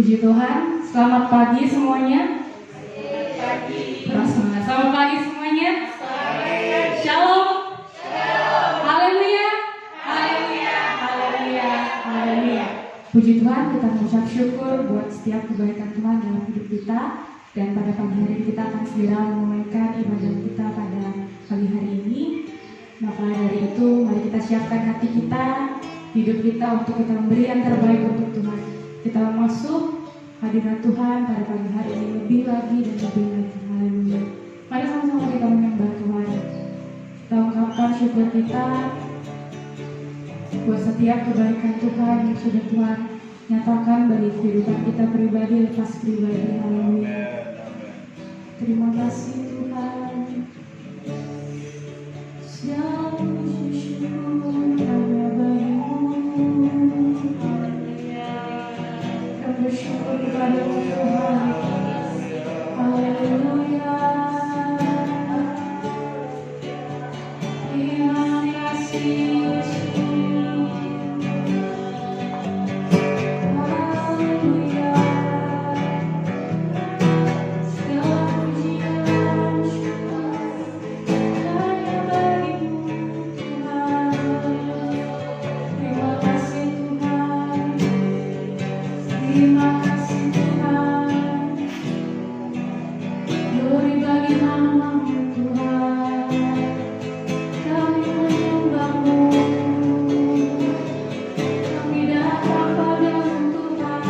Puji Tuhan, selamat pagi semuanya. Selamat pagi semuanya. Shalom. Haleluya. Haleluya. Haleluya. Haleluya. Puji Tuhan, kita mengucap syukur buat setiap kebaikan Tuhan dalam hidup kita. Dan pada pagi hari ini kita akan segera memulaikan ibadah kita pada pagi hari ini. Maka dari itu, mari kita siapkan hati kita, hidup kita untuk kita memberi yang terbaik untuk Tuhan. Kita masuk hadirat Tuhan pada pagi hari ini lebih lagi dan lebih lagi. Haleluya. Mari sama-sama kita menyembah Tuhan. Kita ungkapkan syukur kita buat setiap kebaikan Tuhan yang sudah Tuhan nyatakan bagi kehidupan kita pribadi lepas pribadi. Haleluya. Terima kasih Tuhan. Segala puji syukur hanya bagimu. Kami bersyukur kepada Tuhan. Haleluya. Terima kasih Yesus. Haleluya. Segala pujian syukur hanya bagimu Tuhan. Terima kasih Tuhan. Terima kasih Tuhan. Glory bagi nama-Mu Tuhan. Kami menyembah-Mu. Kami datang padamu Tuhan.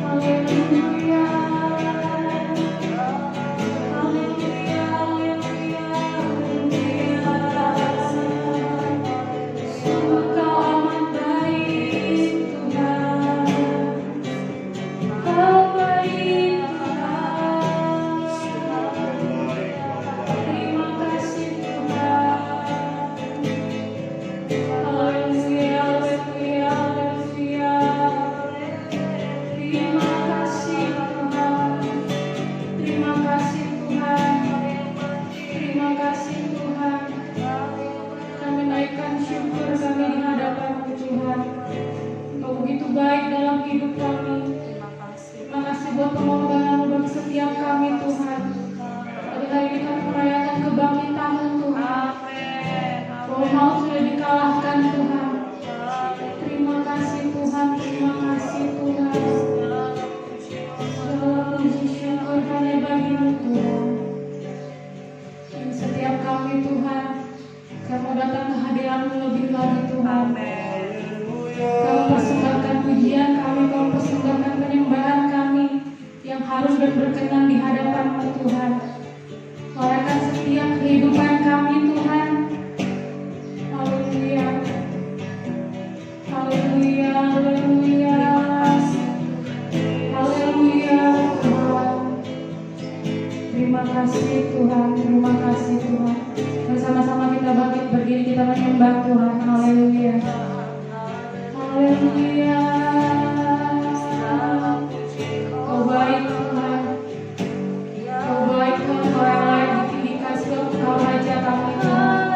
Haleluya. Haleluya. Sungguh Kau amat baik Tuhan. Kau baik Tuhan. Terima kasih Tuhan. Haleluya, haleluya, haleluya. Terima kasih Tuhan. Terima kasih Tuhan. Terima kasih Tuhan. Kami naikkan syukur kami di hadapan-Mu Tuhan. Kau begitu baik dalam hidup kami. Terima kasih buat pengorbanan-Mu bagi setiap kami Tuhan. Pada hari ini kami merayakan kebangkitan-Mu Tuhan. Bahwa maut sudah dikalahkan Tuhan. Terima kasih Tuhan. Terima kasih Tuhan. Segala puji syukur hanya bagi-Mu Tuhan. Dan setiap kami Tuhan, kami mau datang ke hadirat-Mu lebih lagi Tuhan. Kau persembahkan pujian kami, Kau persembahkan penyembahan kami yang harus dan berkenan di hadapan-Mu Tuhan. Layakan setiap kehidupan kami Tuhan. Haleluya. Haleluya. Haleluya. Haleluya Tuhan. Terima kasih Tuhan. Terima kasih Tuhan. Bersama-sama kita bangkit berdiri, kita menyembah Tuhan. Haleluya. Haleluya. Kau baik Tuhan. Kau baik Tuhan. Kau yang layak ditinggikan sebab Kau Raja kami Tuhan.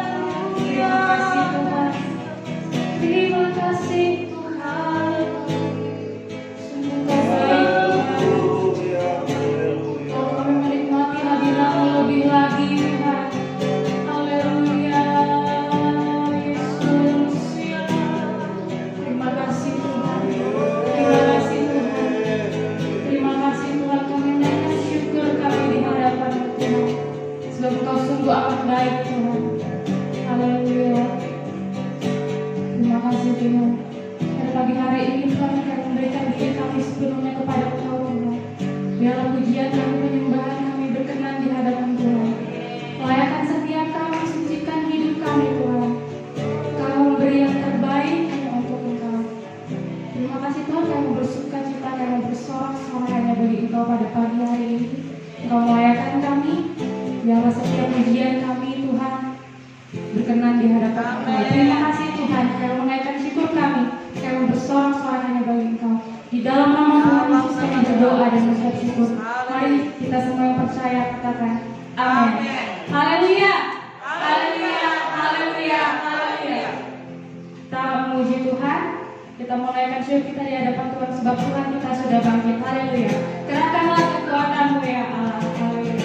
Terima kasih Tuhan. Terima kasih Tuhan. Sungguh Kau baik Tuhan. Kau kami menikmati hadirat-Mu lebih lagi Tuhan. Haleluya. Yesus. Terima kasih Tuhan. Terima kasih Tuhan. Terima kasih Tuhan. Kami menaikkan syukur kami di hadapan-Mu Tuhan. Sebab Kau sungguh amat baik Tuhan. Haleluya. Terima kasih Tuhan. Pada pagi hari ini Tuhan kami memberikan diri kami sepenuhnya kepada Kau Tuhan. Biarlah pujian kami, penyembahan kami berkenan di hadapan Tuhan. Layakan setiap kami, sucikan hidup kami Tuhan. Kau memberi yang terbaik hanya untuk Engkau. Terima kasih Tuhan, kami bersuka cita, kami bersorak-sorai hanya bagi Engkau pada pagi hari ini. Engkau melayakan kami. Biarlah setiap pujian kami Tuhan berkenan di hadapan Engkau. Terima kasih Tuhan, kami menaikkan syukur kami. Kami bersorak-sorai hanya bagi Engkau. Di dalam nama Tuhan Yesus kami berdoa dan mengucap syukur. Mari kita semua yang percaya katakan amin. Haleluya. Haleluya. Haleluya. Haleluya. Kita memuji Tuhan. Kita mulaikan bersyukur kita di hadapan Tuhan sebab Tuhan kita sudah bangkit. Haleluya. Kerahkanlah kekuatan-Mu ya Allah. Haleluya.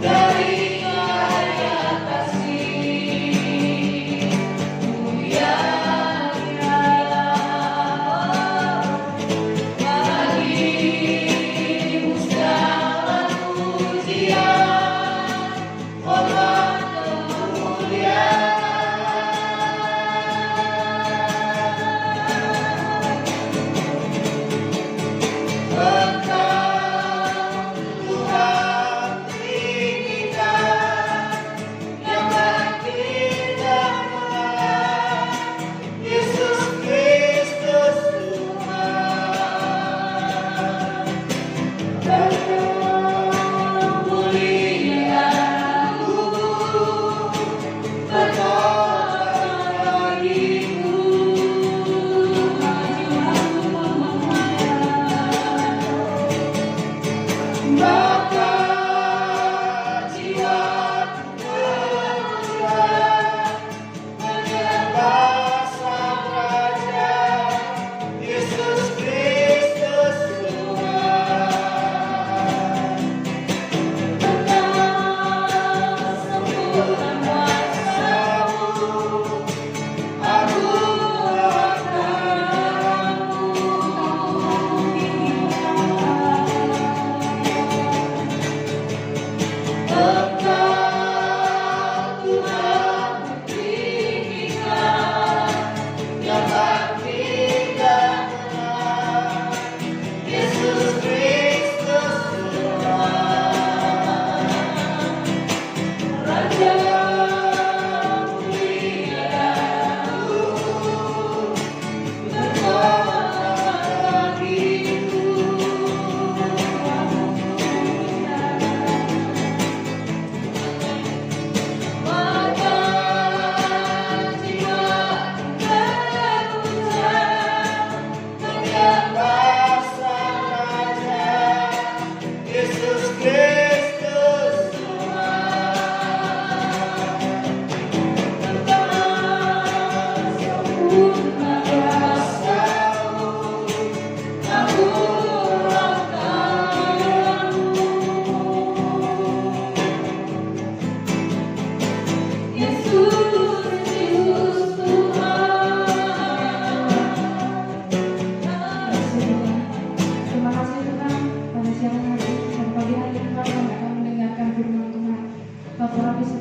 Dari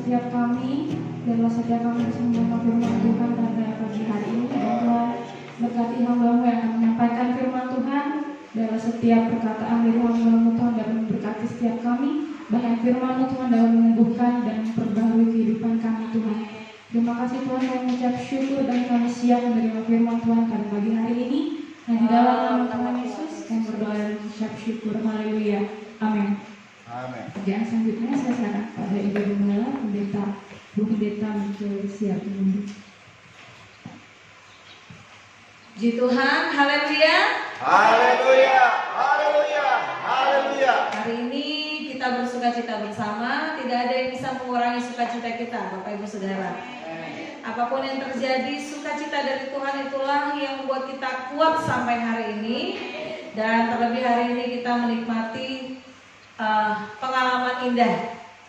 setiap kami, biarlah setiap kami bisa mendengar firman Tuhan pada pagi hari ini. Dan Tuhan berkati hamba-Mu yang akan menyampaikan firman Tuhan. Biarlah setiap perkataan dari hamba-Mu Tuhan dapat memberkati setiap kami. Bahkan firman-Mu Tuhan dapat menyembuhkan dan memperbaharui kehidupan kami Tuhan. Terima kasih Tuhan, kami mengucap syukur dan kami siap menerima firman Tuhan pada pagi hari ini. Dan di dalam nama Tuhan Yesus kami berdoa dan mengucap syukur. Haleluya. Amin. Amin. Yang selanjutnya saya serahkan pada Ibu Gembala, Bu Pendeta untuk siap menunjuk. Puji Tuhan, haleluya. Haleluya. Haleluya. Haleluya. Hari ini kita bersukacita bersama, tidak ada yang bisa mengurangi sukacita kita, Bapak Ibu Saudara. Apapun yang terjadi, sukacita dari Tuhan itulah yang membuat kita kuat sampai hari ini. Dan terlebih hari ini kita menikmati pengalaman indah.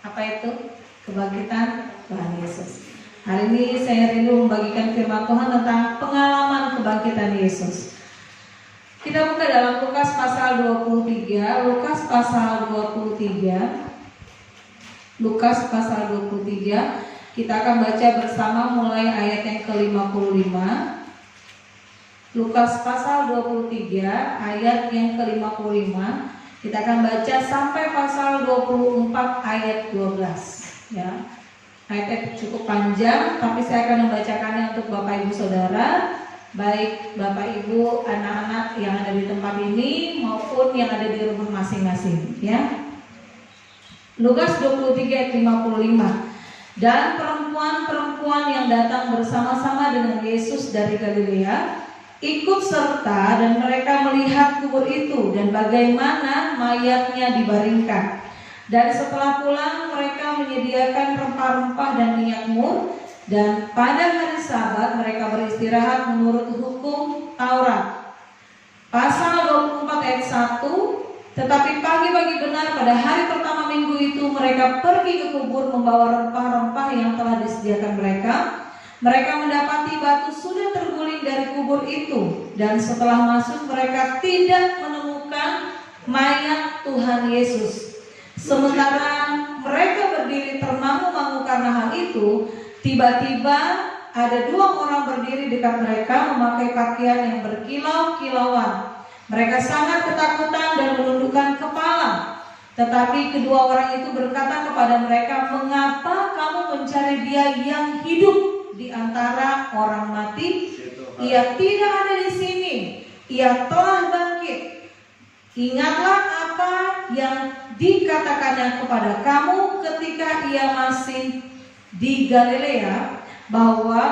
Apa itu? Kebangkitan Tuhan Yesus. Hari ini saya rindu membagikan firman Tuhan tentang pengalaman kebangkitan Yesus. Kita buka dalam Lukas pasal 23. Lukas pasal 23. Lukas pasal 23. Kita akan baca bersama mulai ayat yang ke-55. Lukas pasal 23 ayat yang ke-55. Kita akan baca sampai pasal 24 ayat 12 ya. Ayatnya cukup panjang, tapi saya akan membacakannya untuk Bapak Ibu Saudara, baik Bapak Ibu, anak-anak yang ada di tempat ini maupun yang ada di rumah masing-masing ya. Lukas 23 ayat 55. Dan perempuan-perempuan yang datang bersama-sama dengan Yesus dari Galilea ikut serta, dan mereka melihat kubur itu dan bagaimana mayatnya dibaringkan. Dan setelah pulang mereka menyediakan rempah-rempah dan minyak mur. Dan pada hari Sabat mereka beristirahat menurut hukum Taurat. Pasal 24 ayat 1. Tetapi pagi-pagi benar pada hari pertama minggu itu mereka pergi ke kubur membawa rempah-rempah yang telah disediakan mereka. Mereka mendapati batu sudah terguling dari kubur itu. Dan setelah masuk mereka tidak menemukan mayat Tuhan Yesus. Sementara mereka berdiri termangu-mangu karena hal itu, tiba-tiba ada dua orang berdiri dekat mereka memakai pakaian yang berkilau-kilauan. Mereka sangat ketakutan dan menundukkan kepala. Tetapi kedua orang itu berkata kepada mereka, "Mengapa kamu mencari Dia yang hidup di antara orang mati? Ia tidak ada di sini. Ia telah bangkit. Ingatlah apa yang dikatakannya kepada kamu ketika ia masih di Galilea,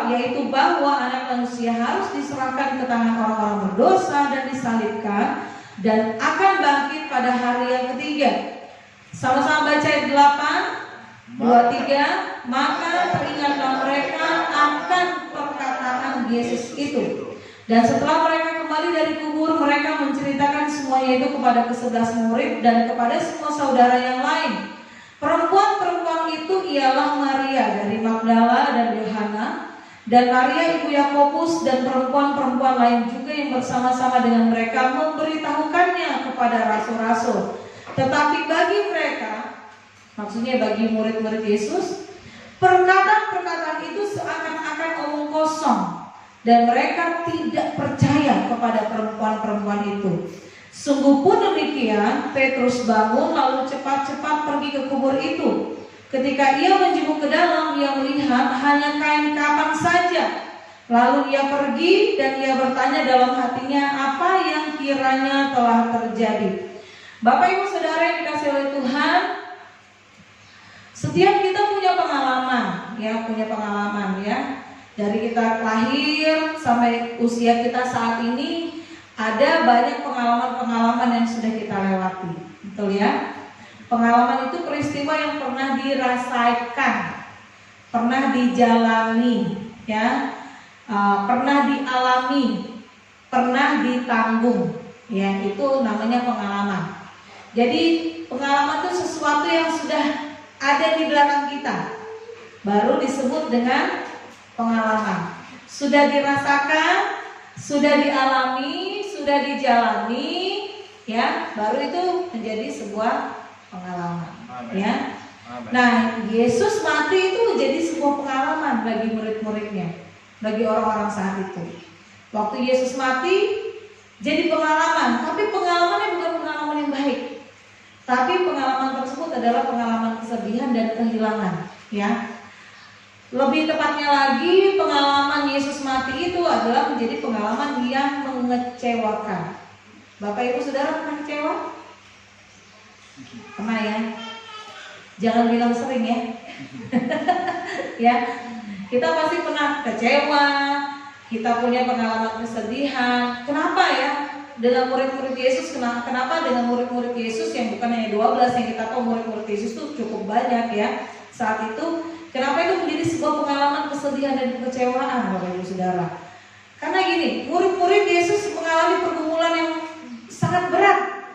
yaitu bahwa Anak Manusia harus diserahkan ke tangan orang-orang berdosa dan disalibkan dan akan bangkit pada hari yang ketiga." Sama-sama baca ayat 8, 2, 3. Maka teringatlah mereka akan perkataan Yesus itu. Dan setelah mereka kembali dari kubur, mereka menceritakan semuanya itu kepada ke-11 murid dan kepada semua saudara yang lain. Perempuan-perempuan itu ialah Maria dari Magdala dan Yohana, dan Maria ibu Yakobus, dan perempuan-perempuan lain juga yang bersama-sama dengan mereka memberitahukannya kepada rasul-rasul. Tetapi bagi mereka, maksudnya bagi murid-murid Yesus, perkataan-perkataan itu seakan-akan omong kosong. Dan mereka tidak percaya kepada perempuan-perempuan itu. Sungguh pun demikian, Petrus bangun lalu cepat-cepat pergi ke kubur itu. Ketika ia menjenguk ke dalam, ia melihat hanya kain kapan saja. Lalu ia pergi dan ia bertanya dalam hatinya apa yang kiranya telah terjadi. Bapak Ibu Saudara yang dikasihi oleh Tuhan, setiap kita punya pengalaman ya. Dari kita lahir sampai usia kita saat ini, ada banyak pengalaman-pengalaman yang sudah kita lewati, betul ya? Pengalaman itu peristiwa yang pernah dirasakan, pernah dijalani, ya, pernah dialami, pernah ditanggung, ya, itu namanya pengalaman. Jadi pengalaman itu sesuatu yang sudah ada di belakang kita, baru disebut dengan pengalaman. Sudah dirasakan, sudah dialami, sudah dijalani, ya, baru itu menjadi sebuah pengalaman. Amen. Ya. Amin. Nah, Yesus mati itu menjadi sebuah pengalaman bagi murid-muridnya, bagi orang-orang saat itu. Waktu Yesus mati jadi pengalaman, tapi pengalamannya bukan pengalaman yang baik. Tapi pengalaman tersebut adalah pengalaman kesedihan dan kehilangan, ya. Lebih tepatnya lagi, pengalaman Yesus mati itu adalah menjadi pengalaman yang mengecewakan. Bapak Ibu Saudara pernah kecewa? Pernah ya? Jangan bilang sering ya. Ya, kita pasti pernah kecewa. Kita punya pengalaman kesedihan. Kenapa ya? Dengan murid-murid Yesus, kenapa dengan murid-murid Yesus yang bukan hanya 12, yang kita tahu murid-murid Yesus itu cukup banyak ya saat itu. Kenapa itu menjadi sebuah pengalaman kesedihan dan kekecewaan, Bapak Ibu Saudara? Karena gini, murid-murid Yesus mengalami pergumulan yang sangat berat.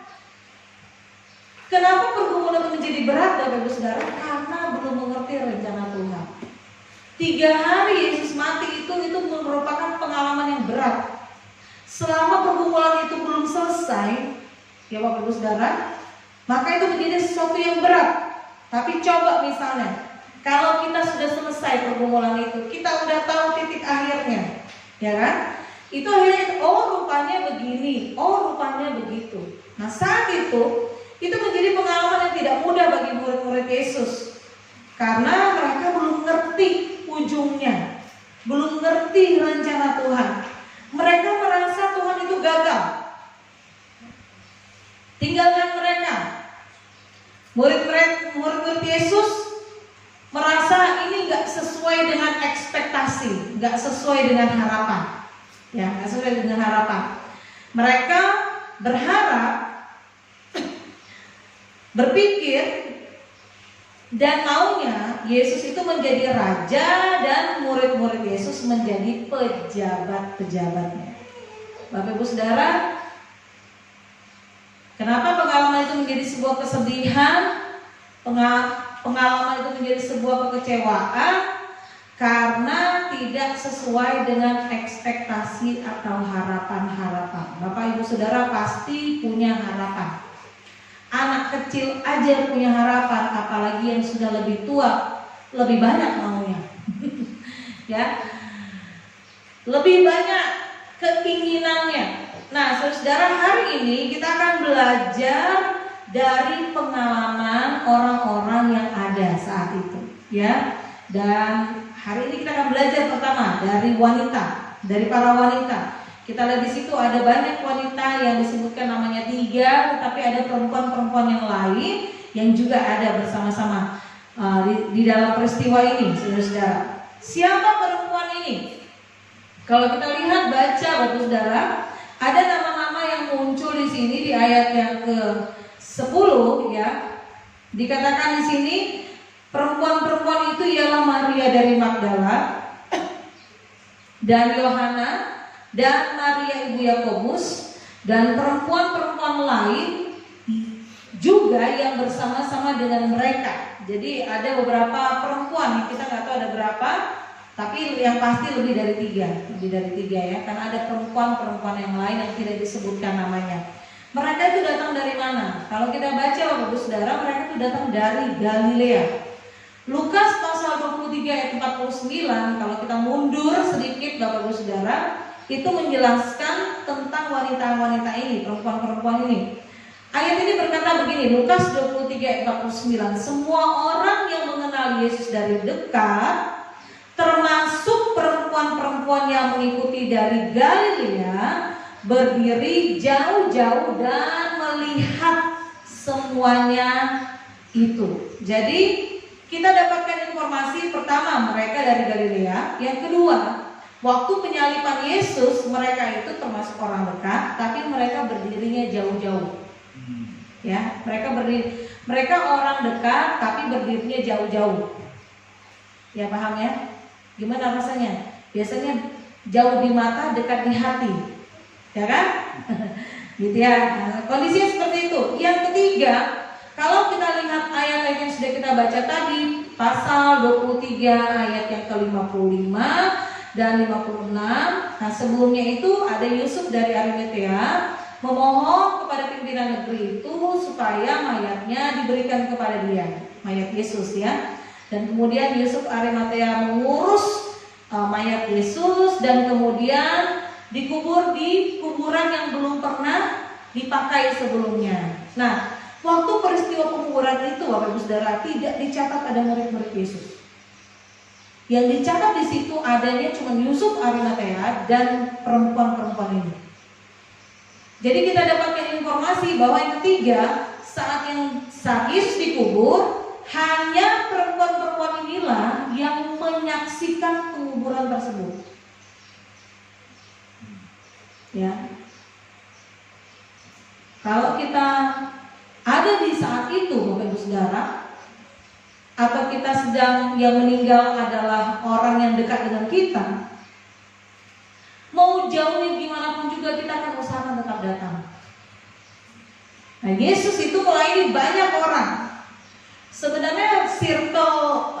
Kenapa pergumulan itu menjadi berat, Bapak Ibu Saudara? Karena belum mengerti rencana Tuhan. 3 hari Yesus mati itu merupakan pengalaman yang berat. Selama pergumulan itu belum selesai, ya Bapak Ibu Saudara, maka itu menjadi sesuatu yang berat. Tapi coba misalnya, kalau kita sudah selesai pergumulan itu, kita udah tahu titik akhirnya, ya kan? Itu akhirnya, oh rupanya begini, oh rupanya begitu. Nah saat itu menjadi pengalaman yang tidak mudah bagi murid-murid Yesus. Karena mereka belum ngerti ujungnya, belum ngerti rencana Tuhan. Mereka merasa Tuhan itu gagal. Tinggalkan mereka. Murid-murid Yesus merasa ini nggak sesuai dengan ekspektasi, nggak sesuai dengan harapan. Ya, nggak sesuai dengan harapan. Mereka berharap, berpikir, dan maunya Yesus itu menjadi raja dan murid-murid Yesus menjadi pejabat-pejabatnya. Bapak Ibu Saudara, kenapa pengalaman itu menjadi sebuah kesedihan? Pengalaman itu menjadi sebuah kekecewaan karena tidak sesuai dengan ekspektasi atau harapan-harapan. Bapak Ibu Saudara pasti punya harapan. Anak kecil aja punya harapan, apalagi yang sudah lebih tua, lebih banyak maunya. Ya, lebih banyak keinginannya. Nah, saudara, hari ini kita akan belajar dari pengalaman orang-orang yang ada saat itu, ya. Dan hari ini kita akan belajar pertama dari wanita, dari para wanita. Kita lihat di situ ada banyak wanita yang disebutkan namanya 3, tetapi ada perempuan-perempuan yang lain yang juga ada bersama-sama di dalam peristiwa ini, saudara-saudara. Siapa perempuan ini? Kalau kita lihat baca, Bapak Saudara, ada nama-nama yang muncul di sini di ayat yang ke-10, ya. Dikatakan di sini perempuan-perempuan itu ialah Maria dari Magdala dan Yohana dan Maria ibu Yakobus dan perempuan-perempuan lain juga yang bersama-sama dengan mereka. Jadi ada beberapa perempuan, kita nggak tahu ada berapa, tapi yang pasti lebih dari 3 ya, karena ada perempuan-perempuan yang lain yang tidak disebutkan namanya. Mereka itu datang dari mana? Kalau kita baca, Bapak Saudara, mereka itu datang dari Galilea. Lukas pasal 23 ayat 49, kalau kita mundur sedikit, Bapak Saudara, itu menjelaskan tentang wanita-wanita ini, perempuan-perempuan ini. Ayat ini berkata begini, Lukas 23 ayat 49, semua orang yang mengenal Yesus dari dekat, termasuk perempuan-perempuan yang mengikuti dari Galilea, berdiri jauh-jauh dan melihat semuanya itu. Jadi kita dapatkan informasi pertama, mereka dari Galilea. Yang kedua, waktu penyaliban Yesus, mereka itu termasuk orang dekat, tapi mereka berdirinya jauh-jauh. Ya, mereka orang dekat, tapi berdirinya jauh-jauh. Ya, paham ya? Gimana rasanya? Biasanya jauh di mata, dekat di hati, ya kan? Gitu ya. Nah, kondisinya seperti itu. Yang ketiga, kalau kita lihat ayat-ayat yang sudah kita baca tadi, pasal 23 ayat yang ke-55 dan 56. Nah, sebelumnya itu ada Yusuf dari Arimatea, memohon kepada pimpinan negeri itu supaya mayatnya diberikan kepada dia, mayat Yesus ya. Dan kemudian Yusuf Arimatea mengurus mayat Yesus dan kemudian dikubur di kuburan yang belum pernah dipakai sebelumnya. Nah, waktu peristiwa penguburan itu, Bapak Ibu Saudara, tidak dicatat ada murid-murid Yesus. Yang dicatat di situ adanya cuma Yusuf Arimatea dan perempuan-perempuan ini. Jadi kita dapatkan informasi bahwa yang ketiga, saat Yesus dikubur, hanya perempuan-perempuan inilah yang menyaksikan penguburan tersebut. Ya. Kalau kita ada di saat itu, Bapak Ibu Saudara, atau kita sedang yang meninggal adalah orang yang dekat dengan kita, mau jauhnya gimana pun juga kita akan usahakan tetap datang. Nah, Yesus itu melayani banyak orang. Sebenarnya circle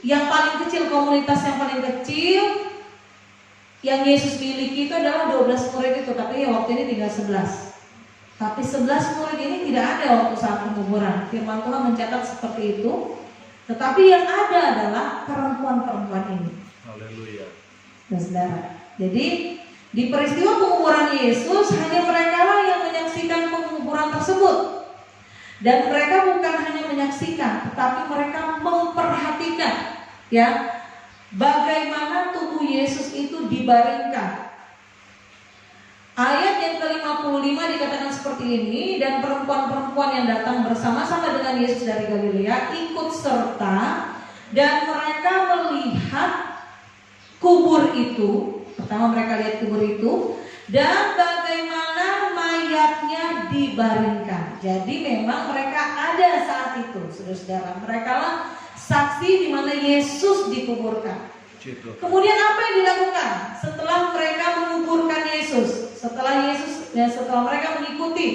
yang paling kecil, komunitas yang paling kecil yang Yesus miliki itu adalah 12 murid itu, tapi waktu ini tinggal 11. Tapi 11 murid ini tidak ada waktu saat penguburan. Firman Tuhan mencatat seperti itu. Tetapi yang ada adalah perempuan-perempuan ini. Haleluya. Saudara. Jadi di peristiwa penguburan Yesus hanya mereka lah yang menyaksikan penguburan tersebut. Dan mereka bukan hanya menyaksikan, tetapi mereka memperhatikan ya bagaimana tubuh Yesus itu dibaringkan. Ayat yang ke-55 dikatakan seperti ini, dan perempuan-perempuan yang datang bersama-sama dengan Yesus dari Galilea ikut serta, dan mereka melihat kubur itu. Pertama mereka lihat kubur itu dan bagaimana mayatnya dibaringkan. Jadi memang mereka ada saat itu, saudara-saudara. Mereka lah saksi di mana Yesus dikuburkan. Kemudian apa yang dilakukan setelah mereka menguburkan Yesus? Setelah mereka mengikuti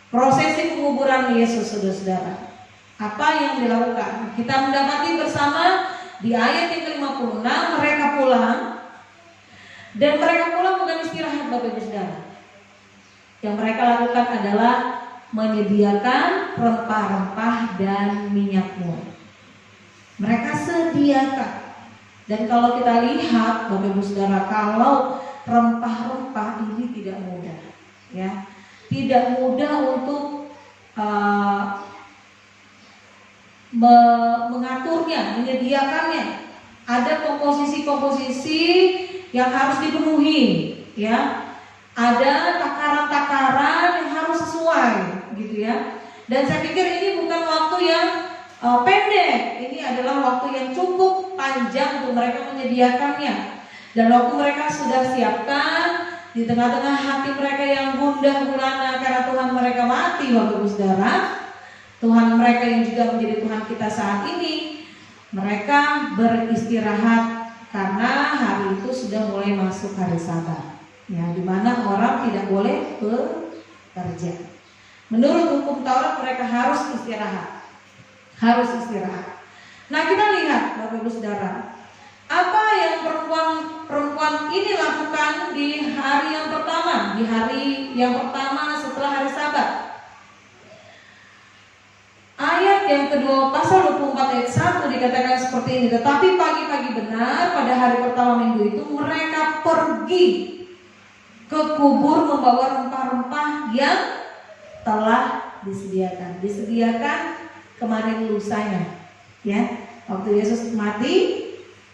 prosesi penguburan Yesus, saudara-saudara, apa yang dilakukan? Kita mendapati bersama di ayat yang ke-56, mereka pulang. Dan mereka pulang bukan istirahat, Bapak Ibu Saudara. Yang mereka lakukan adalah menyediakan rempah-rempah dan minyak mur. Mereka sediakan. Dan kalau kita lihat, Bapak Ibu Saudara, kalau rempah-rempah ini tidak mudah, ya, tidak mudah untuk mengaturnya, menyediakannya. Ada komposisi-komposisi yang harus dipenuhi, ya. Ada takaran-takaran yang harus sesuai, gitu ya. Dan saya pikir ini bukan waktu yang pendek. Ini adalah waktu yang cukup panjang untuk mereka menyediakannya. Dan waktu mereka sudah siapkan, di tengah-tengah hati mereka yang gundah gulana karena Tuhan mereka mati, Bapak Ibu Saudara, Tuhan mereka yang juga menjadi Tuhan kita saat ini, mereka beristirahat karena hari itu sudah mulai masuk hari Sabat, ya, di mana orang tidak boleh bekerja. Menurut hukum Taurat mereka harus istirahat, Nah, kita lihat, Bapak Ibu Saudara, apa yang perempuan ini lakukan di hari yang pertama, setelah hari Sabat. Ayat yang kedua, pasal 24 ayat 1 dikatakan seperti ini. Tetapi pagi-pagi benar pada hari pertama minggu itu mereka pergi ke kubur membawa rempah-rempah yang telah disediakan. Disediakan kemarin lusanya, ya. Waktu Yesus mati,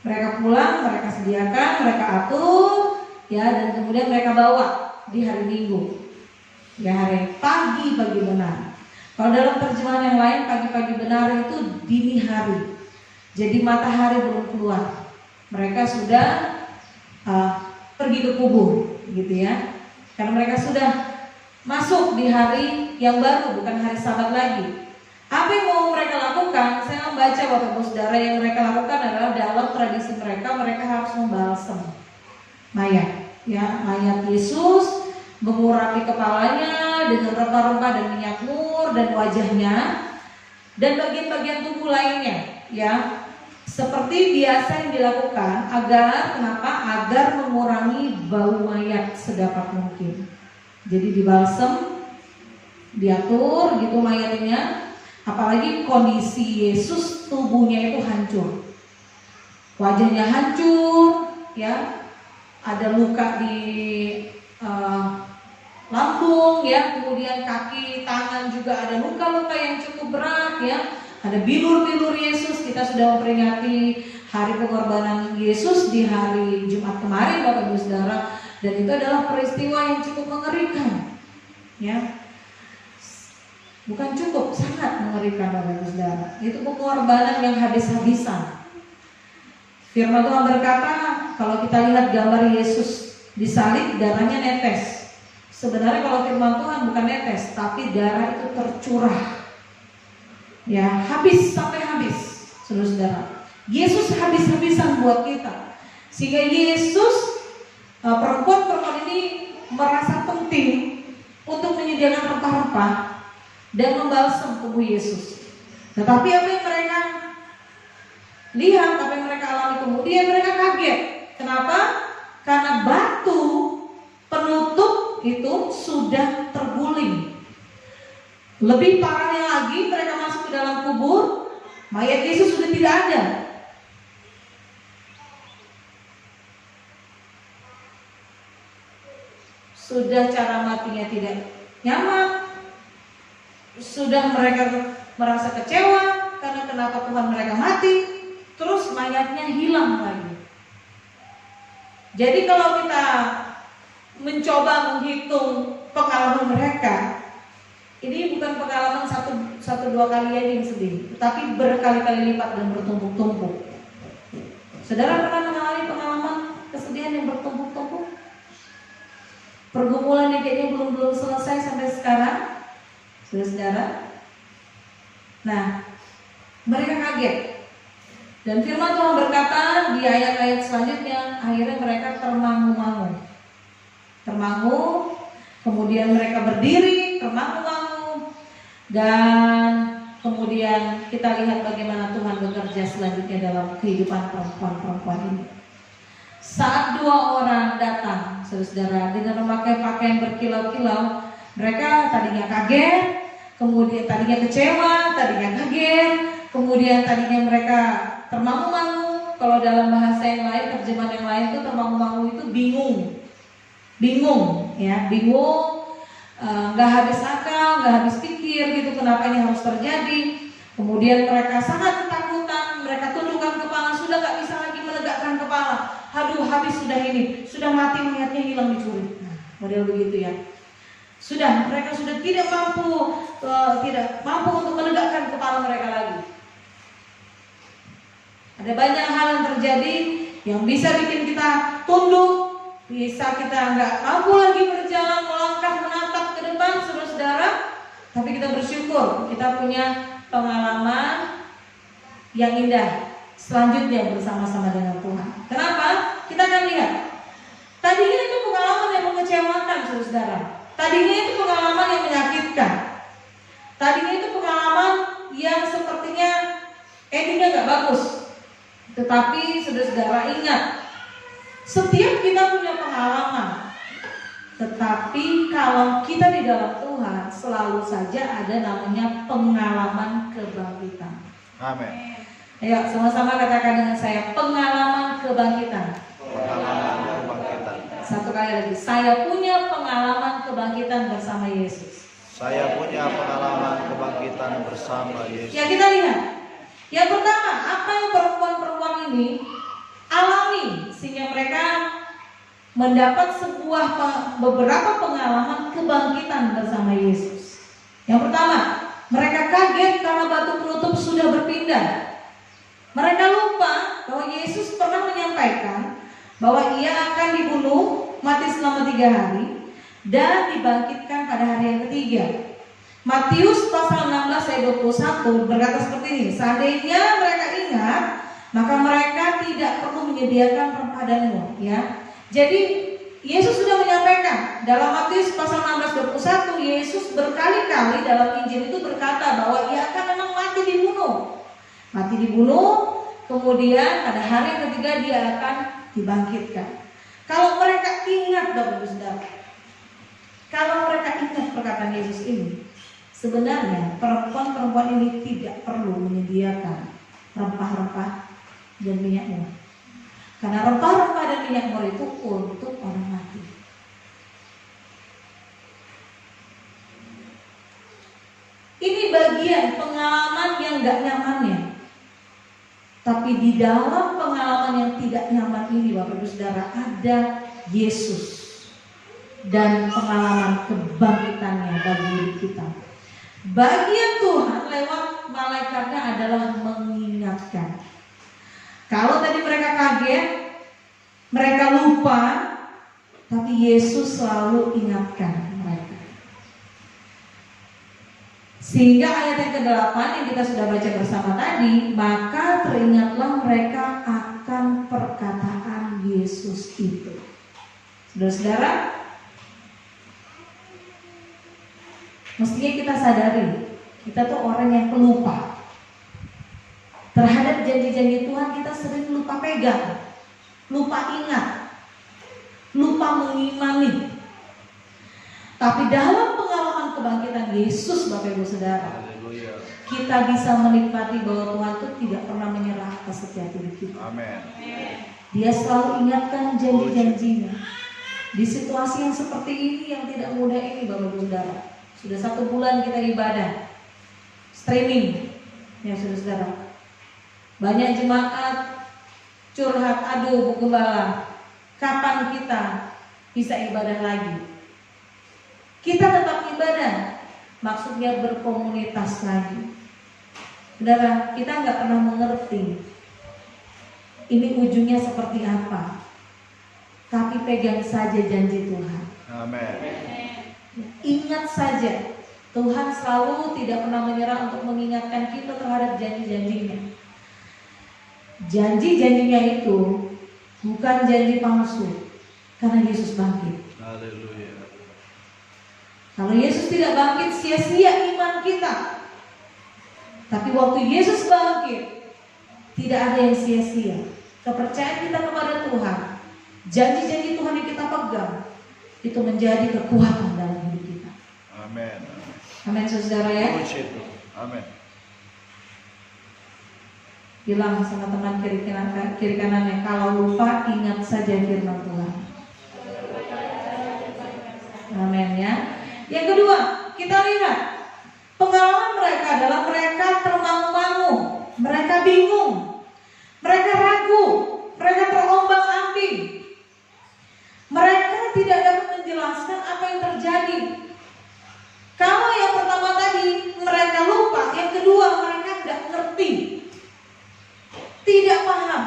mereka pulang, mereka sediakan, mereka atur, ya, dan kemudian mereka bawa di hari Minggu, ya, hari pagi-pagi benar. Kalau dalam terjemahan yang lain, pagi-pagi benar itu dini hari. Jadi matahari belum keluar. Mereka sudah pergi ke kubur, gitu ya. Karena mereka sudah masuk di hari yang baru, bukan hari Sabat lagi. Apa yang mau mereka lakukan? Saya membaca, Bapak Ibu Saudara, yang mereka lakukan adalah dalam tradisi mereka harus membalsam mayat, ya, mayat Yesus, mengurapi kepalanya dengan rempah-rempah dan minyak mur dan wajahnya dan bagian-bagian tubuh lainnya, ya. seperti biasa yang dilakukan agar mengurangi bau mayat sedapat mungkin. Jadi dibalsem, diatur gitu mayatnya, apalagi kondisi Yesus tubuhnya itu hancur, wajahnya hancur, ya, ada luka di lambung, ya, kemudian kaki, tangan juga ada luka-luka yang cukup berat, ya. Ada bilur-bilur Yesus. Kita sudah memperingati hari pengorbanan Yesus di hari Jumat kemarin, Bapak Ibu Saudara, dan itu adalah peristiwa yang cukup mengerikan, ya. Bukan cukup, sangat mengerikan, Bapak Ibu Saudara. Itu pengorbanan yang habis-habisan. Firman Tuhan berkata, kalau kita lihat gambar Yesus disalib, darahnya netes. Sebenarnya kalau firman Tuhan bukan netes, tapi darah itu tercurah. Ya, habis sampai habis, saudara-saudara. Yesus habis-habisan buat kita, sehingga Yesus, perempuan-perempuan ini merasa penting untuk menyediakan rempah-rempah dan membalsam tubuh Yesus. Tetapi apa yang mereka lihat, apa yang mereka alami kemudian, mereka kaget. Kenapa? Karena batu penutup itu sudah terguling. Lebih parahnya lagi, mereka masuk ke dalam kubur, mayat Yesus sudah tidak ada. Sudah cara matinya tidak nyaman. Sudah mereka merasa kecewa karena kenapa Tuhan mereka mati. Terus mayatnya hilang lagi. Jadi kalau kita mencoba menghitung pengalaman mereka, ini bukan pengalaman satu dua kali aja yang sedih, tapi berkali-kali lipat dan bertumpuk-tumpuk. Saudara pernah mengalami pengalaman kesedihan yang bertumpuk-tumpuk? Pergumulan yang kayaknya belum selesai sampai sekarang, saudara. Nah, mereka kaget. Dan firman Tuhan berkata di ayat-ayat selanjutnya, akhirnya mereka termangu-mangu. Termangu, kemudian mereka berdiri, termangu-mangu. Dan kemudian kita lihat bagaimana Tuhan bekerja selanjutnya dalam kehidupan perempuan-perempuan ini. Saat dua orang datang, saudara, dengan memakai pakaian berkilau-kilau, mereka tadinya kaget, kemudian tadinya kecewa, tadinya kaget, kemudian tadinya mereka termangu-mangu. Kalau dalam bahasa yang lain, terjemahan yang lain itu termangu-mangu itu bingung, ya, bingung, nggak habis akal, nggak habis pikir gitu, kenapa ini harus terjadi. Kemudian mereka sangat ketakutan, mereka tundukkan kepala, sudah nggak bisa lagi menegakkan kepala. Aduh, habis sudah ini, sudah mati, mayatnya hilang dicuri. Nah, model begitu ya. Mereka sudah tidak mampu untuk menegakkan kepala mereka lagi. Ada banyak hal yang terjadi yang bisa bikin kita tunduk, bisa kita nggak mampu lagi berjalan, melangkah, menatap ke depan, saudara. Tapi kita bersyukur kita punya pengalaman yang indah selanjutnya bersama-sama dengan Tuhan. Kenapa? Kita akan lihat. Tadinya itu pengalaman yang mengecewakan, saudara. Tadinya itu pengalaman yang menyakitkan. Tadinya itu pengalaman yang sepertinya endingnya nggak bagus. Tetapi saudara ingat, setiap kita punya pengalaman. Tetapi kalau kita di dalam Tuhan, selalu saja ada namanya pengalaman kebangkitan. Amin. Ayo sama-sama katakan dengan saya, pengalaman kebangkitan. Pengalaman kebangkitan. Satu kali lagi, saya punya pengalaman kebangkitan bersama Yesus. Saya punya pengalaman kebangkitan bersama Yesus. Ya, kita lihat. Yang pertama, apa yang perempuan-perempuan ini alami sehingga mereka mendapat beberapa pengalaman kebangkitan bersama Yesus. Yang pertama, mereka kaget karena batu penutup sudah berpindah. Mereka lupa bahwa Yesus pernah menyampaikan bahwa ia akan dibunuh, mati selama 3 hari, dan dibangkitkan pada hari yang ketiga. Matius pasal 16 ayat 21 berkata seperti ini, seandainya mereka ingat, maka mereka tidak perlu menyediakan rempah dan mur. Ya. Jadi Yesus sudah menyampaikan dalam Matius pasal 16 21, Yesus berkali-kali dalam Injil itu berkata bahwa ia akan memang mati dibunuh, kemudian pada hari yang ketiga dia akan dibangkitkan. Kalau mereka ingat, Bapak Ibu Saudara, kalau mereka ingat perkataan Yesus ini, sebenarnya perempuan-perempuan ini tidak perlu menyediakan rempah-rempah dan minyak murah. Karena rempah-rempah dan minyak murah itu untuk orang mati. Ini bagian pengalaman yang gak nyamannya. Tapi di dalam pengalaman yang tidak nyaman ini, Bapak Ibu Saudara, ada Yesus dan pengalaman kebangkitannya bagi diri kita. Bagian Tuhan lewat malaikatnya adalah mengingatkan. Kalau tadi mereka kaget, mereka lupa, tapi Yesus selalu ingatkan mereka. Sehingga ayat yang ke-8 yang kita sudah baca bersama tadi, maka teringatlah mereka akan perkataan Yesus itu. Saudara-saudara, mestinya kita sadari, kita tuh orang yang pelupa. Terhadap janji-janji Tuhan kita sering lupa pegang, lupa ingat, lupa mengimani. Tapi dalam pengalaman kebangkitan Yesus, Bapak Ibu Saudara, kita bisa menikmati bahwa Tuhan itu tidak pernah menyerah atas setiap diri kita. Amin. Dia selalu ingatkan janji-janjinya. Di situasi yang seperti ini, yang tidak mudah ini, Bapak Ibu Saudara, sudah 1 bulan kita ibadah streaming, ya saudara-saudara. Banyak jemaat curhat, aduh Bu Gembala, kapan kita bisa ibadah lagi? Kita tetap ibadah, maksudnya berkomunitas lagi. Saudara, kita nggak pernah mengerti ini ujungnya seperti apa. Tapi pegang saja janji Tuhan. Amin. Ingat saja, Tuhan selalu tidak pernah menyerah untuk mengingatkan kita terhadap janji-janjinya. Janji-janjinya itu bukan janji palsu, karena Yesus bangkit. Haleluya. Kalau Yesus tidak bangkit, sia-sia iman kita. Tapi waktu Yesus bangkit, tidak ada yang sia-sia. Kepercayaan kita kepada Tuhan, janji-janji Tuhan yang kita pegang, itu menjadi kekuatan dalam hidup kita. Amin. Amin, saudara ya. Amin. Bilang sama teman kiri kanannya, kalau lupa ingat saja firman Tuhan. Amin ya. Yang kedua, kita lihat pengalaman mereka adalah mereka termangu-mangu, mereka bingung, mereka ragu, mereka terombang-ambing. Mereka tidak dapat menjelaskan apa yang terjadi. Kalau yang pertama tadi mereka lupa, yang kedua mereka tidak ngerti, tidak paham.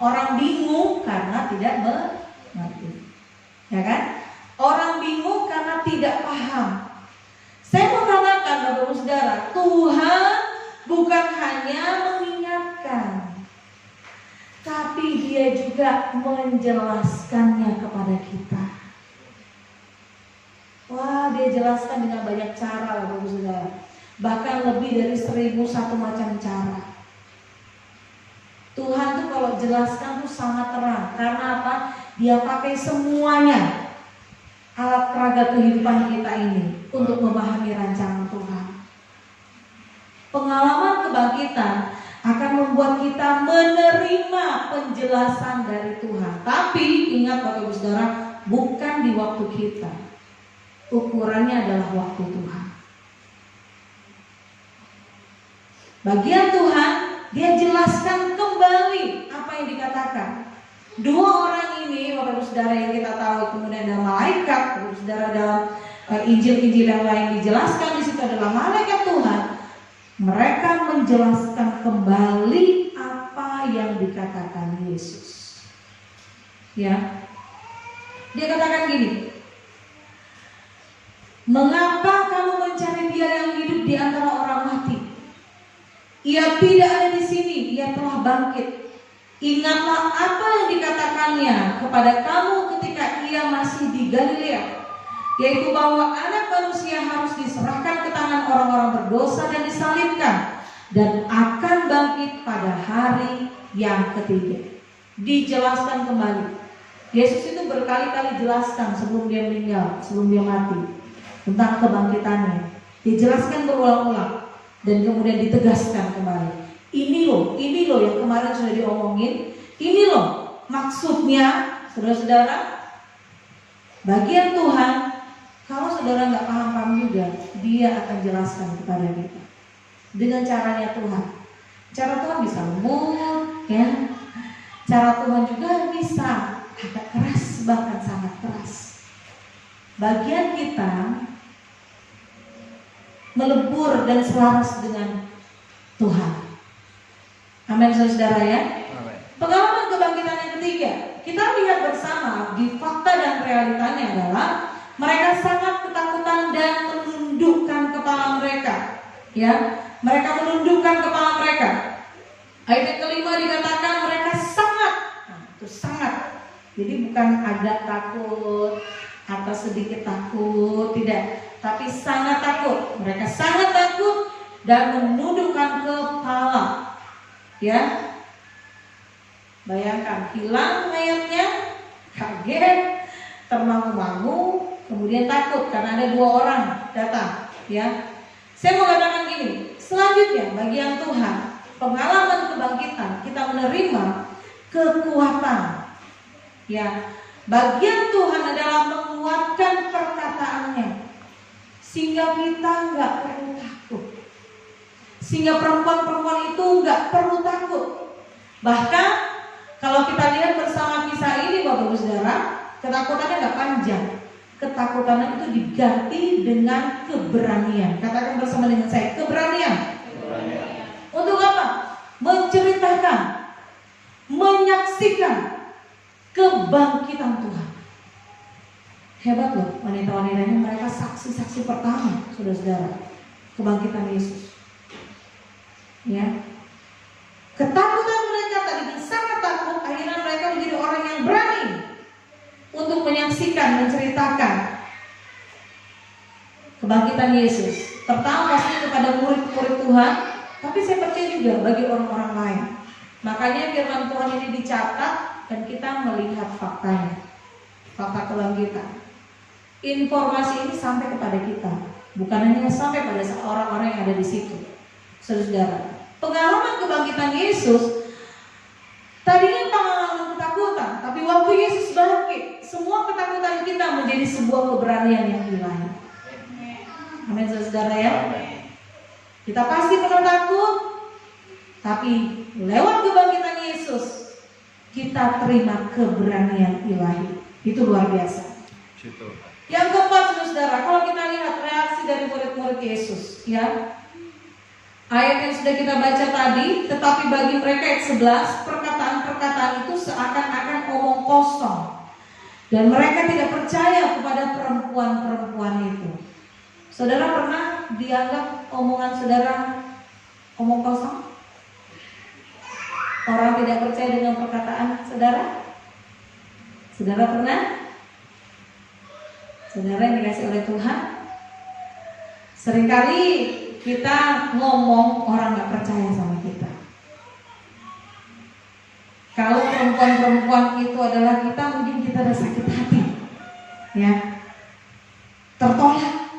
Orang bingung karena tidak mengerti, ya kan? Orang bingung karena tidak paham. Saya mau katakan, Bapak Ibu Saudara, Tuhan bukan hanya mengingatkan, tapi Dia juga menjelaskannya kepada kita. Wah, Dia jelaskan dengan banyak cara, Bapak Ibu Saudara. Bahkan lebih dari 1001 macam cara. Tuhan tuh kalau jelaskan tuh sangat terang. Karena apa? Dia pakai semuanya, alat peraga kehidupan kita ini, untuk memahami rancangan Tuhan. Pengalaman kebangkitan akan membuat kita menerima penjelasan dari Tuhan. Tapi ingat Bapak Ibu Saudara, bukan di waktu kita. Ukurannya adalah waktu Tuhan. Bagian Tuhan, Dia jelaskan kembali apa yang dikatakan. 2 orang ini, Bapak Ibu Saudara, yang kita tahu, kemudian ada malaikat, Bapak Ibu Saudara, dalam Injil-Injil yang lain dijelaskan di situ adalah malaikat Tuhan. Mereka menjelaskan kembali apa yang dikatakan Yesus. Ya, Dia katakan gini, mengapa kamu mencari Dia yang hidup di antara orang mati? Ia tidak ada di sini, Ia telah bangkit. Ingatlah apa yang dikatakannya kepada kamu ketika Ia masih di Galilea, yaitu bahwa Anak Manusia harus diserahkan ke tangan orang-orang berdosa dan disalibkan, dan akan bangkit pada hari yang ketiga. Dijelaskan kembali. Yesus itu berkali-kali jelaskan sebelum dia meninggal, sebelum dia mati, tentang kebangkitannya. Dijelaskan berulang-ulang dan kemudian ditegaskan kembali. Ini loh yang kemarin sudah diomongin. Ini loh maksudnya, saudara-saudara. Bagian Tuhan, kalau saudara nggak paham juga, Dia akan jelaskan kepada kita dengan caranya Tuhan. Cara Tuhan bisa lembut, ya. Cara Tuhan juga bisa agak keras, bahkan sangat keras. Bagian kita melebur dan selaras dengan Tuhan. Amin, saudara ya. Amin. Pengalaman kebangkitan yang ketiga, kita lihat bersama di fakta dan realitanya adalah mereka sangat ketakutan dan menundukkan kepala mereka. Ya, mereka menundukkan kepala mereka. Ayat yang kelima dikatakan mereka sangat, itu sangat. Jadi bukan agak takut atau sedikit takut, tidak, tapi sangat takut. Mereka sangat takut dan menundukkan kepala. Ya, bayangkan hilang mayatnya, kaget, termangu-mangu, kemudian takut karena ada 2 orang datang. Ya, saya mau katakan gini, selanjutnya bagi yang Tuhan, pengalaman kebangkitan kita menerima kekuatan. Ya, bagian Tuhan adalah menguatkan perkataannya sehingga kita nggak perlu takut. Sehingga perempuan-perempuan itu nggak perlu takut. Bahkan kalau kita lihat bersama kisah ini, Bapak Ibu Saudara, ketakutannya nggak panjang. Ketakutannya itu diganti dengan keberanian. Katakan bersama dengan saya, keberanian. Untuk apa? Menceritakan, menyaksikan kebangkitan Tuhan. Hebat loh wanita-wanitanya, mereka saksi-saksi pertama, saudara-saudara, kebangkitan Yesus. Ya, ketakutan mereka tadi sangat takut, akhirnya mereka menjadi orang yang berani untuk menyaksikan, menceritakan kebangkitan Yesus. Pertama pasti kepada murid-murid Tuhan, tapi saya percaya juga bagi orang-orang lain. Makanya firman Tuhan ini dicatat dan kita melihat faktanya, fakta kebangkitan. Informasi ini sampai kepada kita, bukan hanya sampai pada orang-orang yang ada di situ. Saudara, pengalaman kebangkitan Yesus tadinya pengalaman ketakutan, tapi waktu Yesus bangkit, semua ketakutan kita menjadi sebuah keberanian yang ilahi. Amin, saudara ya. Kita pasti pernah takut, tapi lewat kebangkitan Yesus kita terima keberanian ilahi. Itu luar biasa. Yang keempat, saudara, kalau kita lihat reaksi dari murid-murid Yesus, ya. Ayat yang sudah kita baca tadi, tetapi bagi mereka ayat 11, perkataan-perkataan itu seakan-akan omong kosong. Dan mereka tidak percaya kepada perempuan-perempuan itu. Saudara pernah dianggap omongan saudara omong kosong? Orang tidak percaya dengan perkataan saudara? Saudara pernah? Saudara yang dikasih oleh Tuhan? Seringkali kita ngomong, orang gak percaya sama kita. Kalau perempuan-perempuan itu adalah kita, mungkin kita ada sakit hati, ya, tertolak.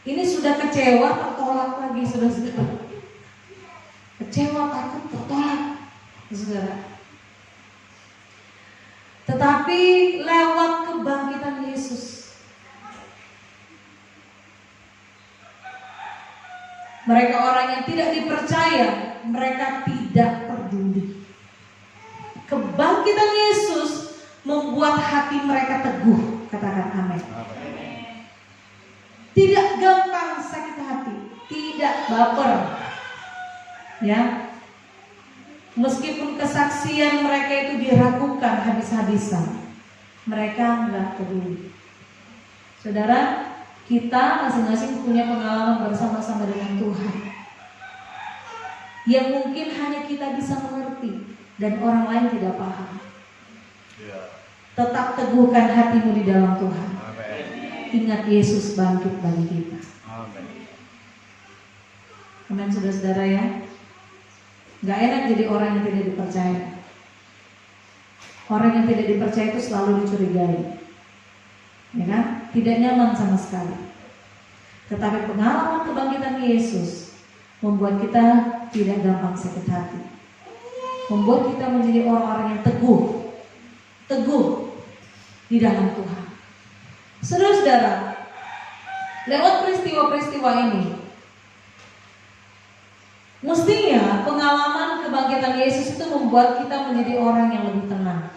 Ini sudah kecewa, tertolak lagi, saudara. Kecewa, takut, tertolak, saudara. Tetapi lewat kebangkitan Yesus, mereka orang yang tidak dipercaya, mereka tidak peduli. Kebangkitan Yesus membuat hati mereka teguh. Katakan amin. Tidak gampang sakit hati, tidak baper. Ya. Meskipun kesaksian mereka itu diragukan habis-habisan, mereka enggak peduli. Saudara, kita masing-masing punya pengalaman bersama-sama dengan Tuhan yang mungkin hanya kita bisa mengerti dan orang lain tidak paham. Tetap teguhkan hatimu di dalam Tuhan. Ingat Yesus bangkit bagi kita. Amin, saudara-saudara ya. Gak enak jadi orang yang tidak dipercaya. Orang yang tidak dipercaya itu selalu dicurigai, ya kan? Tidak nyaman sama sekali. Tetapi pengalaman kebangkitan Yesus membuat kita tidak gampang sakit hati, membuat kita menjadi orang-orang yang teguh di dalam Tuhan. Saudara-saudara, lewat peristiwa-peristiwa ini, mestinya pengalaman kebangkitan Yesus itu membuat kita menjadi orang yang lebih tenang.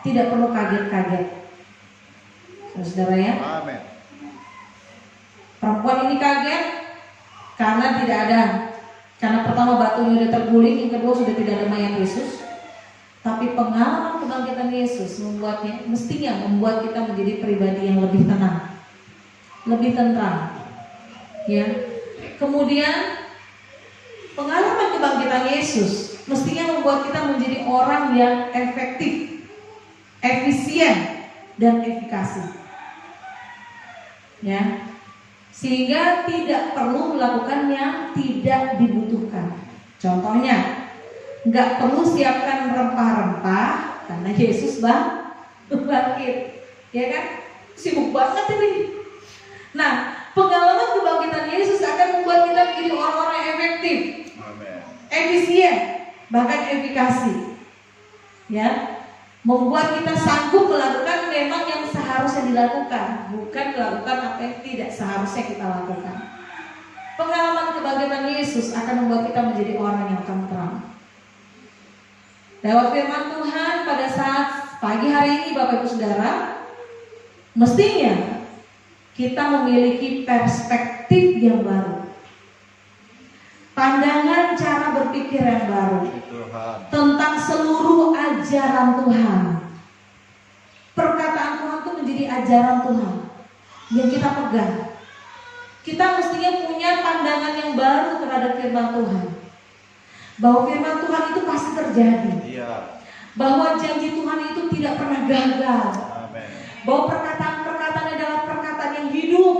Tidak perlu kaget-kaget, saudara ya. Amin. Perempuan ini kaget karena pertama batunya sudah terguling, yang kedua sudah tidak ada mayat Yesus. Tapi pengalaman kebangkitan Yesus mestinya membuat kita menjadi pribadi yang lebih tenang, lebih tentram, ya. Kemudian pengalaman kebangkitan Yesus mestinya membuat kita menjadi orang yang efektif, efisien, dan efikasi, ya. Sehingga tidak perlu melakukan yang tidak dibutuhkan. Contohnya, nggak perlu siapkan rempah-rempah karena Yesus bangkit, ya kan? Sibuk banget ini. Nah, pengalaman kebangkitan Yesus akan membuat kita menjadi orang-orang yang efektif, efisien, bahkan efikasi, ya. Membuat kita sanggup melakukan memang yang seharusnya dilakukan, bukan melakukan apa yang tidak seharusnya kita lakukan. Pengalaman kebangkitan Yesus akan membuat kita menjadi orang yang tentram. Lewat firman Tuhan pada saat pagi hari ini, Bapak Ibu Saudara, mestinya kita memiliki perspektif yang baru, pandangan cara berpikir yang baru tentang seluruh ajaran Tuhan. Perkataan Tuhan itu menjadi ajaran Tuhan yang kita pegang. Kita mestinya punya pandangan yang baru terhadap firman Tuhan, bahwa firman Tuhan itu pasti terjadi, bahwa janji Tuhan itu tidak pernah gagal, bahwa perkataan-perkataan adalah perkataan yang hidup.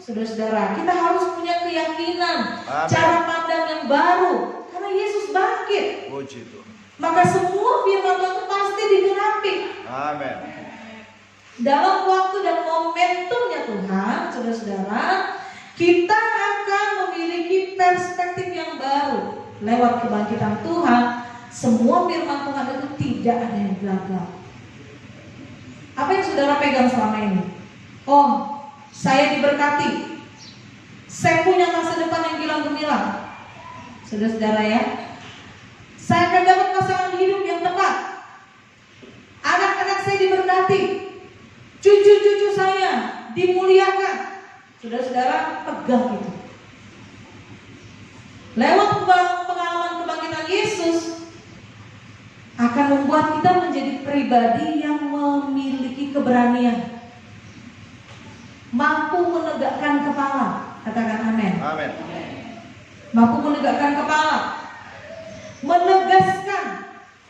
Saudara-saudara, kita harus punya keyakinan, cara pandang yang baru, karena Yesus bangkit. Maka semua firman Tuhan itu pasti digenapi. Amin. Dalam waktu dan momentumnya Tuhan, saudara-saudara, kita akan memiliki perspektif yang baru. Lewat kebangkitan Tuhan, semua firman Tuhan itu tidak ada yang gagal. Apa yang saudara pegang selama ini? Oh, saya diberkati, saya punya masa depan yang gilang gemilang. Saudara-saudara ya, saya akan dapat pasangan hidup yang tepat, anak-anak saya diberkati, cucu-cucu saya dimuliakan. Saudara-saudara, pegang itu. Lewat pengalaman kebangkitan Yesus akan membuat kita menjadi pribadi yang memiliki keberanian, mampu menegakkan kepala. Katakan amin. Amin. Mampu menegakkan kepala, menegaskan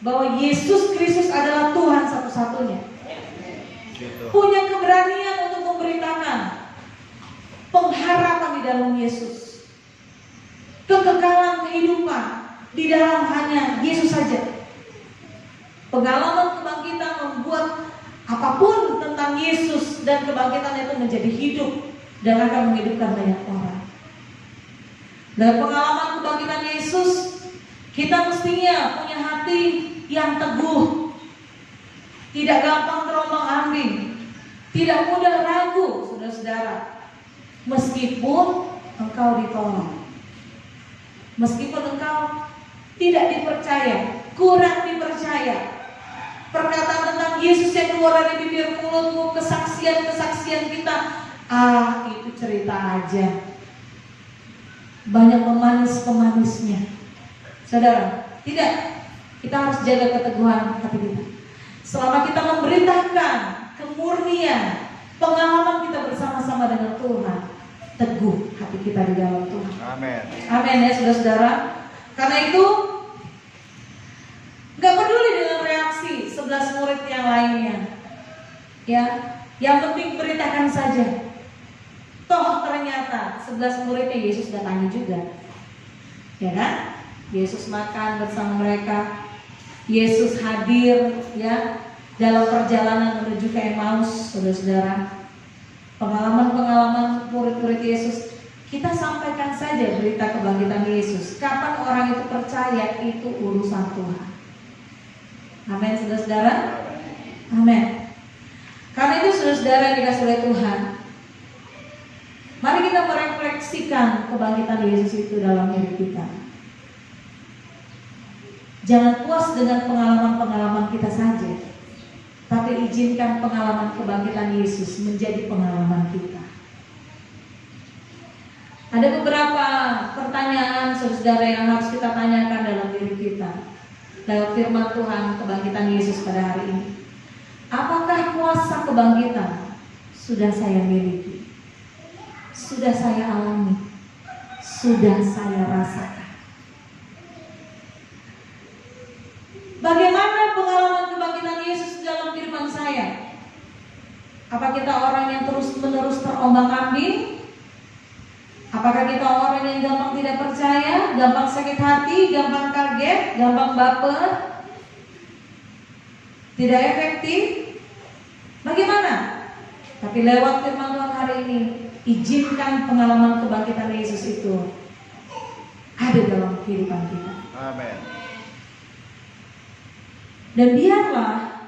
bahwa Yesus Kristus adalah Tuhan satu-satunya. Punya keberanian untuk memberitakan pengharapan di dalam Yesus, kekekalan kehidupan di dalam hanya Yesus saja. Pengalaman kebangkitan membuat apapun tentang Yesus dan kebangkitan itu menjadi hidup dan akan menghidupkan banyak orang. Dalam pengalaman kebangkitan Yesus, kita mestinya punya hati yang teguh, tidak gampang terombang-ambing, tidak mudah ragu, saudara-saudara. Meskipun engkau ditolak, meskipun engkau tidak dipercaya, kurang dipercaya, perkataan tentang Yesus yang keluar dari bibir mulutmu, kesaksian-kesaksian kita, itu cerita aja, banyak pemanis-pemanisnya. Saudara, tidak. Kita harus jaga keteguhan hati kita. Selama kita memberitakan kemurnian, pengalaman kita bersama-sama dengan Tuhan, teguh hati kita di dalam Tuhan. Amin. Amin ya saudara-saudara. Karena itu gak peduli dengan reaksi 11 murid yang lainnya, ya, yang penting beritakan saja. Toh ternyata 11 muridnya Yesus datangi juga. ya kan? Yesus makan bersama mereka, Yesus hadir ya dalam perjalanan menuju ke Emmaus, saudara-saudara. Pengalaman-pengalaman murid-murid Yesus, kita sampaikan saja berita kebangkitan Yesus. Kapan orang itu percaya, itu urusan Tuhan. Amin, saudara-saudara. Amin. Karena itu saudara-saudara yang dikasih oleh Tuhan, mari kita merefleksikan kebangkitan Yesus itu dalam hidup kita. Jangan puas dengan pengalaman-pengalaman kita saja, tapi izinkan pengalaman kebangkitan Yesus menjadi pengalaman kita. Ada beberapa pertanyaan saudara yang harus kita tanyakan dalam diri kita lewat firman Tuhan kebangkitan Yesus pada hari ini. Apakah kuasa kebangkitan sudah saya miliki? Sudah saya alami? Sudah saya rasakan? Bagaimana pengalaman kebangkitan Yesus dalam firman saya? Apa kita orang yang terus-menerus terombang-ambing? Apakah kita orang yang gampang tidak percaya, gampang sakit hati, gampang kaget, gampang baper, tidak efektif? Bagaimana? Tapi lewat firman Tuhan hari ini, izinkan pengalaman kebangkitan Yesus itu ada dalam kehidupan kita. Amin. Dan biarlah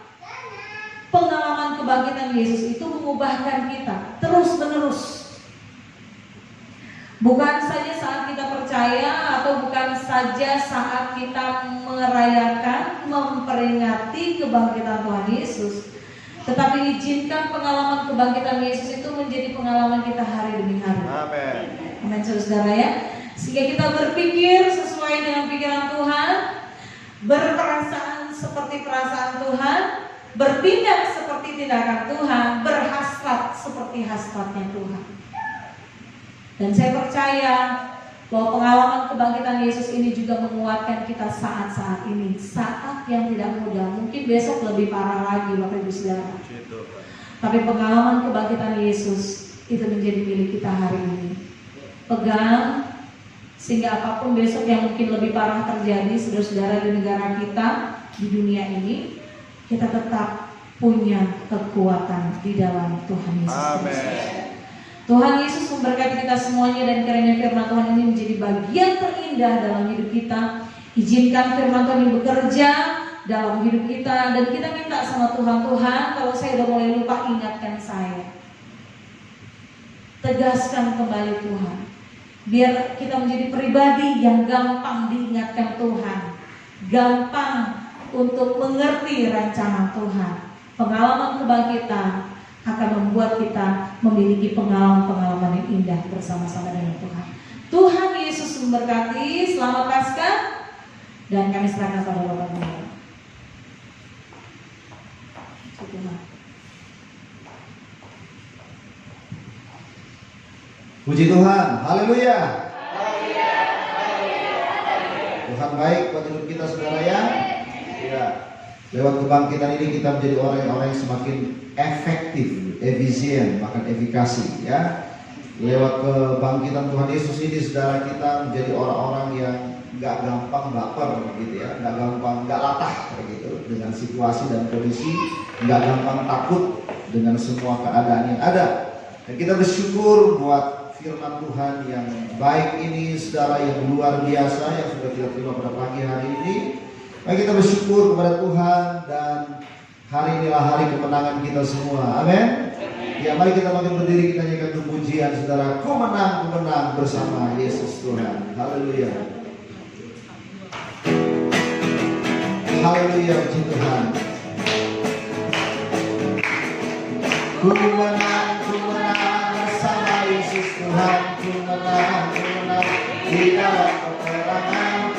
pengalaman kebangkitan Yesus itu mengubahkan kita terus-menerus. Bukan saja saat kita percaya atau bukan saja saat kita merayakan, memperingati kebangkitan Tuhan Yesus, tetapi izinkan pengalaman kebangkitan Yesus itu menjadi pengalaman kita hari demi hari. Amin. Amin, saudara ya. Sehingga kita berpikir sesuai dengan pikiran Tuhan, berperasaan seperti perasaan Tuhan, bertindak seperti tindakan Tuhan, berhasrat seperti hasratnya Tuhan. Dan saya percaya bahwa pengalaman kebangkitan Yesus ini juga menguatkan kita saat-saat ini, saat yang tidak mudah. Mungkin besok lebih parah lagi, Bapak Ibu Saudara. Tapi pengalaman kebangkitan Yesus itu menjadi milik kita hari ini. Pegang, sehingga apapun besok yang mungkin lebih parah terjadi, saudara-saudara, di negara kita, di dunia ini, kita tetap punya kekuatan di dalam Tuhan Yesus. Amin. Tuhan Yesus memberkati kita semuanya, dan kiranya firman Tuhan ini menjadi bagian terindah dalam hidup kita. Izinkan firman Tuhan ini bekerja dalam hidup kita, dan kita minta sama Tuhan, Tuhan, kalau saya udah mulai lupa, ingatkan saya. Tegaskan kembali Tuhan, biar kita menjadi pribadi yang gampang diingatkan Tuhan, gampang untuk mengerti rencana Tuhan. Pengalaman kebangkitan akan membuat kita memiliki pengalaman-pengalaman yang indah bersama-sama dengan Tuhan. Tuhan Yesus memberkati. Selamat Paskah, dan kami serahkan pada Bapak Gembala. Puji Tuhan, haleluya. Tuhan baik buat hidup kita, saudara ya. Ya. Lewat kebangkitan ini kita menjadi orang yang semakin efektif, efisien, bahkan efikasi ya. Lewat kebangkitan Tuhan Yesus ini, saudara, kita menjadi orang-orang yang nggak gampang baper gitu ya, nggak gampang, nggak latah gitu dengan situasi dan kondisi, nggak gampang takut dengan semua keadaan yang ada. Dan kita bersyukur buat firman Tuhan yang baik ini, saudara, yang luar biasa yang sudah kita terima pada pagi hari ini. Mari kita bersyukur kepada Tuhan, dan hari inilah hari kemenangan kita semua. Amin. Ya, mari kita makin berdiri, kita nyanyikan pujian, saudara. Ku menang bersama Yesus Tuhan. Haleluya. Haleluya, puji Tuhan. Ku menang bersama Yesus Tuhan. Ku menang di dalam peperangan.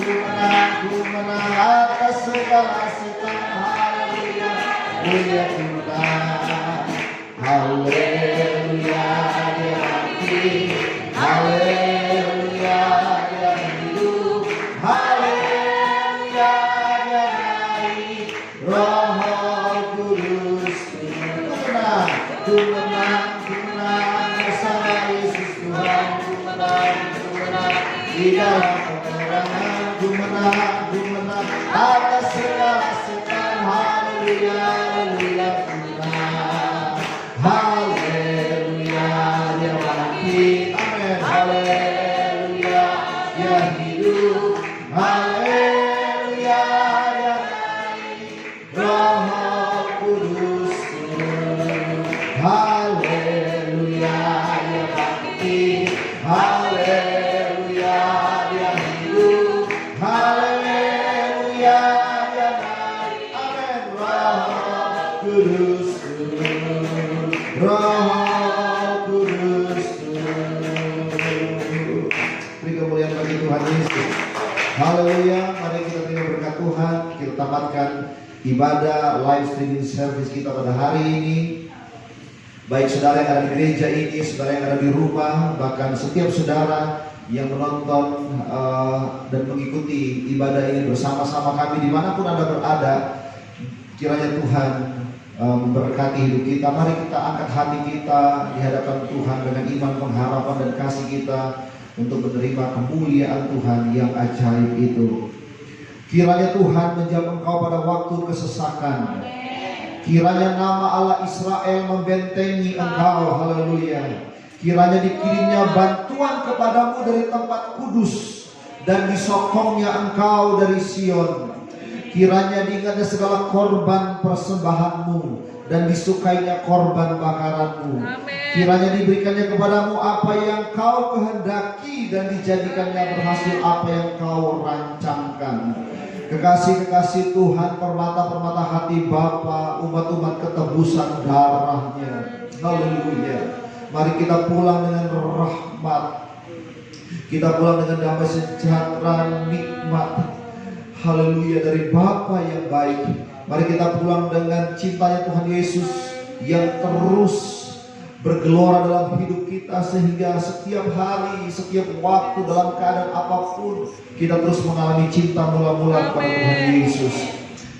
Ku menang atas segala setan. Haleluya, haleluya, ku menang. Haleluya, dia mati. Haleluya, dia hidup. Haleluya, dia naik. Roh Kudus, ku menang bersama Yesus Tuhan. Ku menang di dalam peperangan. Tuhan, ku menang atas segala setan. Haleluya, haleluya, Tuhan. Haleluya, dia bangkit. Amin. Haleluya, dia hidup. Haleluya, dia naik. Roh Kudus turun. Haleluya, dia bangkit. Haleluya, dia hidup. Haleluya, dia naik. Amin. Roh Kudus turun. Roh Kudus turun. Beri kemuliaan bagi Tuhan Yesus. Haleluya. Mari kita terima berkat Tuhan. Kita tamatkan ibadah live streaming service kita pada hari ini. Baik saudara yang ada di gereja ini, saudara yang ada di rumah, bahkan setiap saudara yang menonton dan mengikuti ibadah ini bersama-sama kami dimanapun Anda berada, kiranya Tuhan memberkati hidup kita. Mari kita angkat hati kita di hadapan Tuhan dengan iman, pengharapan dan kasih kita untuk menerima kemuliaan Tuhan yang ajaib itu. Kiranya Tuhan menjawab engkau pada waktu kesesakan. Kiranya nama Allah Israel membentengi engkau. Haleluya. Kiranya dikirimnya bantuan kepadamu dari tempat kudus dan disokongnya engkau dari Sion. Kiranya diingatnya segala korban persembahanmu dan disukainya korban bakaranmu. Kiranya diberikannya kepadamu apa yang kau kehendaki dan dijadikannya berhasil apa yang kau rancangkan. Kekasih-kekasih Tuhan, permata-permata hati Bapa, umat-umat ketebusan darahnya. Haleluya. Mari kita pulang dengan rahmat. Kita pulang dengan damai sejahtera nikmat. Haleluya, dari Bapa yang baik. Mari kita pulang dengan cintanya Tuhan Yesus yang terus bergelora dalam hidup kita, sehingga setiap hari, setiap waktu, dalam keadaan apapun kita terus mengalami cinta mula-mula kepada Tuhan Yesus.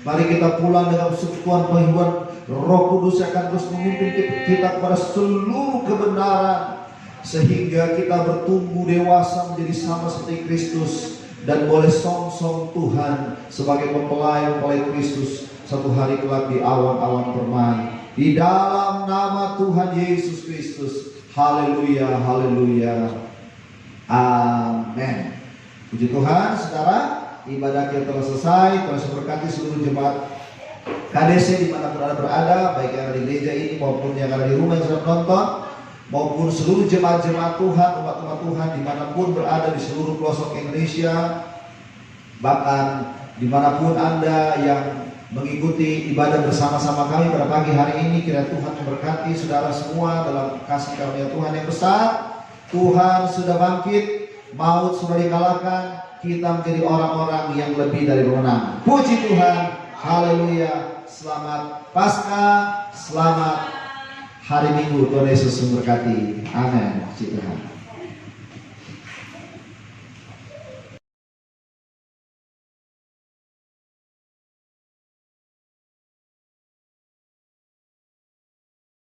Mari kita pulang dengan persekutuan penghiburan Roh Kudus yang akan terus memimpin kita kepada seluruh kebenaran, sehingga kita bertumbuh dewasa menjadi sama seperti Kristus dan boleh song-song Tuhan sebagai mempelai-mempelai Kristus satu hari kelak di awan-awan permai. Di dalam nama Tuhan Yesus Kristus. Haleluya, haleluya. Amin. Puji Tuhan, saudara, ibadah kita telah selesai. Tuhan memberkati seluruh jemaat KDC dimanapun Anda berada, baik yang ada di gereja ini maupun yang ada di rumah yang sedang menonton, maupun seluruh jemaat-jemaat Tuhan, umat-umat Tuhan dimanapun berada di seluruh pelosok Indonesia, bahkan dimanapun Anda yang mengikuti ibadah bersama-sama kami pada pagi hari ini. Kiranya Tuhan memberkati saudara semua dalam kasih karunia Tuhan yang besar. Tuhan sudah bangkit, maut sudah dikalahkan, kita menjadi orang-orang yang lebih dari pemenang. Puji Tuhan, haleluya. Selamat Paskah, selamat hari Minggu. Tuhan Yesus memberkati. Amin. Puji Tuhan.